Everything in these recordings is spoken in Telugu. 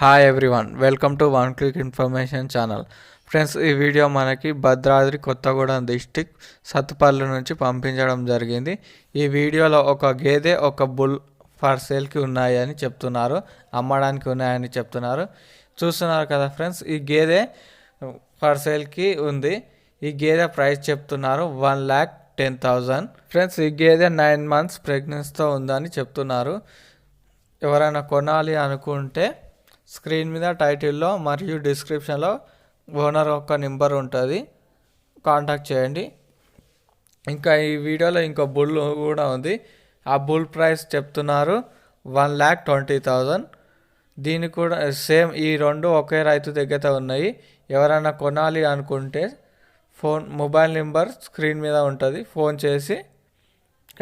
Hi everyone, welcome to one click information channel. Friends, ఈ వీడియో మనకి భద్రాద్రి కొత్తగూడెం డిస్టిక్ సత్తుపల్లి నుంచి పంపించడం జరిగింది. ఈ వీడియోలో ఒక గేదె ఒక బుల్ ఫర్ సేల్కి ఉన్నాయని చెప్తున్నారు, అమ్మడానికి ఉన్నాయని చెప్తున్నారు. చూస్తున్నారు కదా ఫ్రెండ్స్, ఈ గేదె ఫర్ సేల్కి ఉంది. ఈ గేదె ప్రైస్ చెప్తున్నారు 1,10,000. ఫ్రెండ్స్, ఈ గేదె 9 months ప్రెగ్నెన్సీతో ఉందని చెప్తున్నారు. ఎవరైనా కొనాలి అనుకుంటే స్క్రీన్ మీద టైటిల్లో మరియు డిస్క్రిప్షన్లో ఓనర్ యొక్క నెంబర్ ఉంటుంది, కాంటాక్ట్ చేయండి. ఇంకా ఈ వీడియోలో ఇంకో బుల్ కూడా ఉంది. ఆ బుల్ ప్రైస్ చెప్తున్నారు 1,20,000. దీన్ని కూడా సేమ్, ఈ రెండు ఒకే రైతు దగ్గర ఉన్నాయి. ఎవరైనా కొనాలి అనుకుంటే మొబైల్ నెంబర్ స్క్రీన్ మీద ఉంటుంది, ఫోన్ చేసి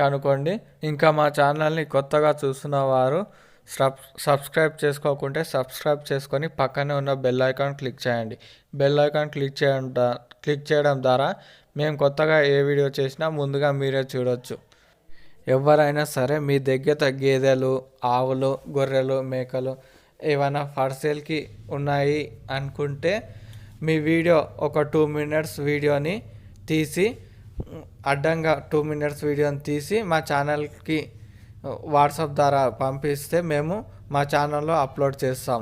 కనుక్కోండి. ఇంకా మా ఛానల్ని కొత్తగా చూస్తున్న వారు సబ్స్క్రైబ్ చేసుకోకుంటే సబ్స్క్రైబ్ చేసుకొని పక్కనే ఉన్న బెల్ ఐకాన్ క్లిక్ చేయండి. బెల్ ఐకాన్ క్లిక్ చేయడం ద్వారా మేము కొత్తగా ఏ వీడియో చేసినా ముందుగా మీరే చూడొచ్చు. ఎవరైనా సరే మీ దగ్గర గేదెలు, ఆవులు, గొర్రెలు, మేకలు ఏమైనా ఫర్ సేల్కి ఉన్నాయి అనుకుంటే మీ వీడియో ఒక 2 minutes వీడియోని తీసి అడ్డంగా 2 minutes వీడియోని తీసి మా ఛానల్కి వాట్సాప్ ద్వారా పంపిస్తే మేము మా ఛానల్లో అప్లోడ్ చేస్తాం.